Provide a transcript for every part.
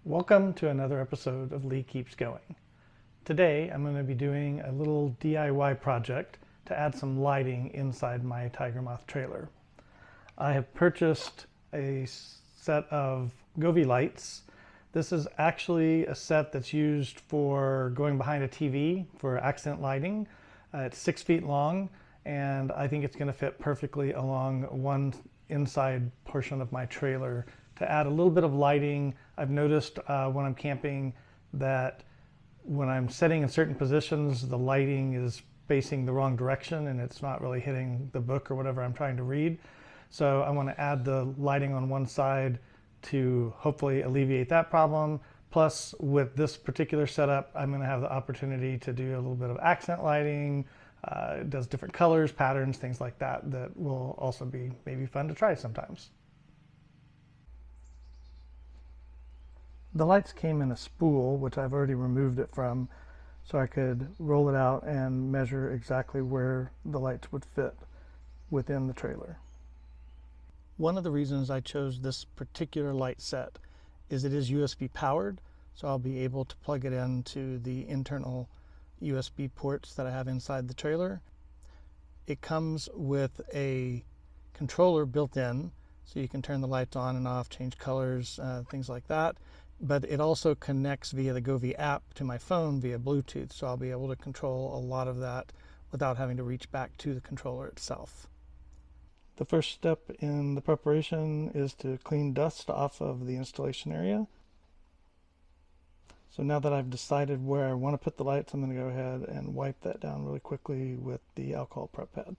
Welcome to another episode of Lee Keeps Going. Today I'm going to be doing a little DIY project to add some lighting inside my TigerMoth trailer. I have purchased a set of Govee lights. This is actually a set that's used for going behind a TV for accent lighting. It's 6 feet long, and I think it's going to fit perfectly along one inside portion of my trailer to add a little bit of lighting. I've noticed when I'm camping that when I'm setting in certain positions, the lighting is facing the wrong direction and it's not really hitting the book or whatever I'm trying to read. So I want to add the lighting on one side to hopefully alleviate that problem. Plus, with this particular setup, I'm going to have the opportunity to do a little bit of accent lighting. It does different colors, patterns, things like that, that will also be maybe fun to try sometimes. The lights came in a spool, which I've already removed it from, so I could roll it out and measure exactly where the lights would fit within the trailer. One of the reasons I chose this particular light set is it is USB powered, so I'll be able to plug it into the internal USB ports that I have inside the trailer. It comes with a controller built in, so you can turn the lights on and off, change colors, things like that. But it also connects via the Govee app to my phone via Bluetooth, so I'll be able to control a lot of that without having to reach back to the controller itself. The first step in the preparation is to clean dust off of the installation area. So now that I've decided where I want to put the lights, I'm going to go ahead and wipe that down really quickly with the alcohol prep pad.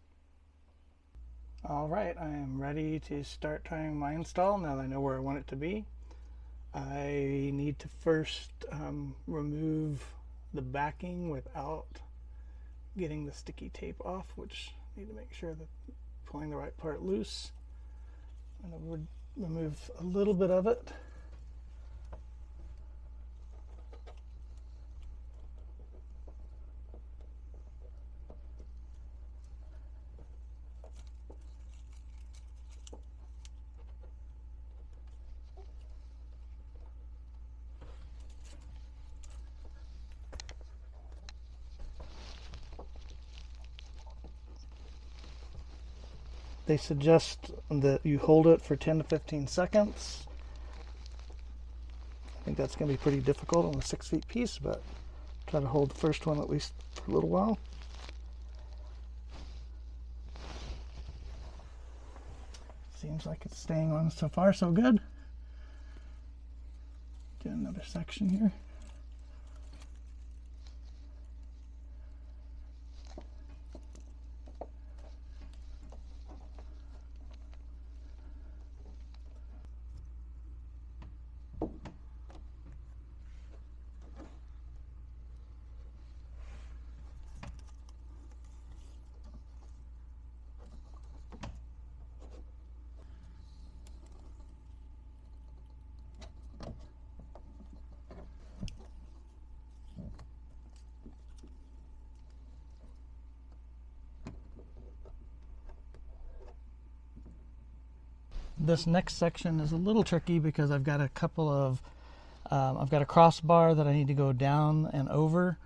Alright, I am ready to start trying my install now that I know where I want it to be. I need to first remove the backing without getting the sticky tape off, which I need to make sure that I'm pulling the right part loose. And I would remove a little bit of it. They suggest that you hold it for 10 to 15 seconds. I think that's going to be pretty difficult on a 6 feet piece, but try to hold the first one at least for a little while. Seems like it's staying on so far, so good. Do another section here. This next section is a little tricky because I've got a couple of, I've got a crossbar that I need to go down and over,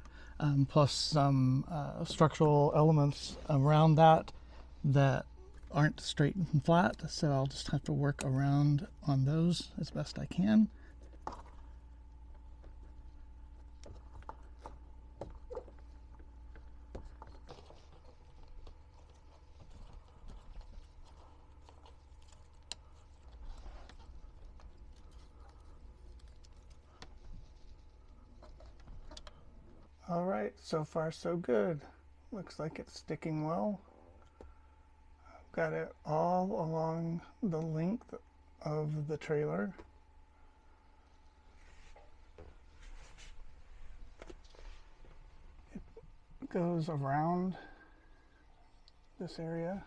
plus some structural elements around that that aren't straight and flat, so I'll just have to work around on those as best I can. All right, so far so good. Looks like it's sticking well. I've got it all along the length of the trailer. It goes around this area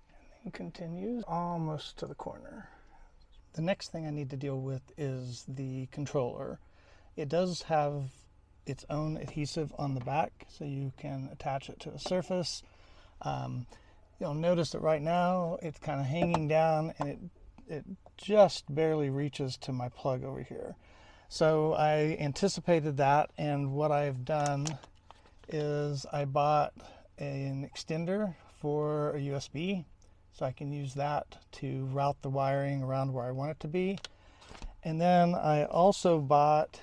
and then continues almost to the corner. The next thing I need to deal with is the controller. It does have its own adhesive on the back, so you can attach it to a surface. You'll notice that right now it's kind of hanging down and it it just barely reaches to my plug over here. So I anticipated that, and what I've done is I bought an extender for a USB, so I can use that to route the wiring around where I want it to be. And then I also bought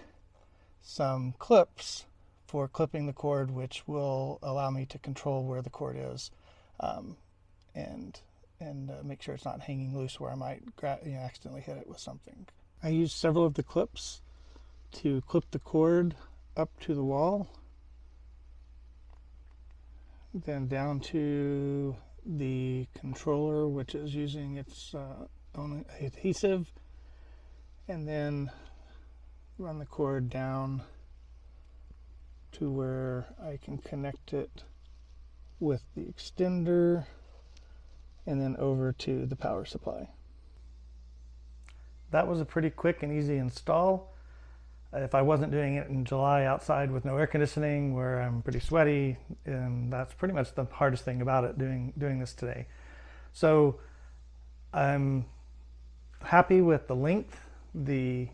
some clips for clipping the cord, which will allow me to control where the cord is, and make sure it's not hanging loose where I might accidentally hit it with something. I used several of the clips to clip the cord up to the wall, then down to the controller, which is using its own adhesive, and then run the cord down to where I can connect it with the extender, and then over to the power supply. That was a pretty quick and easy install. If I wasn't doing it in July outside with no air conditioning, where I'm pretty sweaty, and that's pretty much the hardest thing about it, doing this today. So I'm happy with the length. The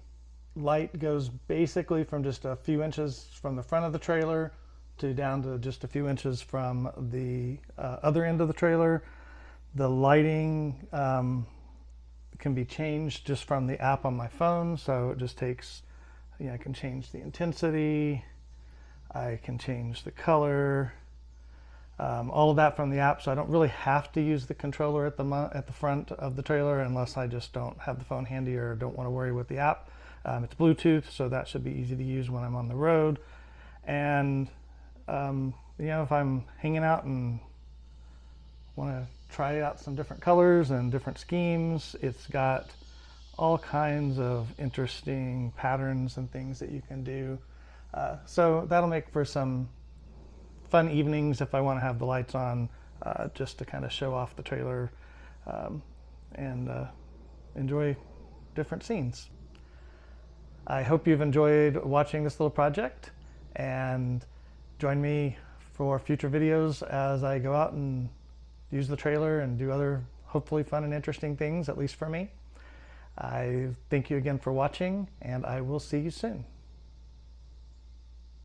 light goes basically from just a few inches from the front of the trailer to down to just a few inches from the other end of the trailer. The lighting can be changed just from the app on my phone, so it just takes, I can change the intensity, I can change the color, all of that from the app, so I don't really have to use the controller at the front of the trailer unless I just don't have the phone handy or don't want to worry with the app. It's Bluetooth, so that should be easy to use when I'm on the road. And if I'm hanging out and want to try out some different colors and different schemes, it's got all kinds of interesting patterns and things that you can do. So that'll make for some fun evenings if I want to have the lights on, just to kind of show off the trailer and enjoy different scenes. I hope you've enjoyed watching this little project, and join me for future videos as I go out and use the trailer and do other hopefully fun and interesting things, at least for me. I thank you again for watching, and I will see you soon.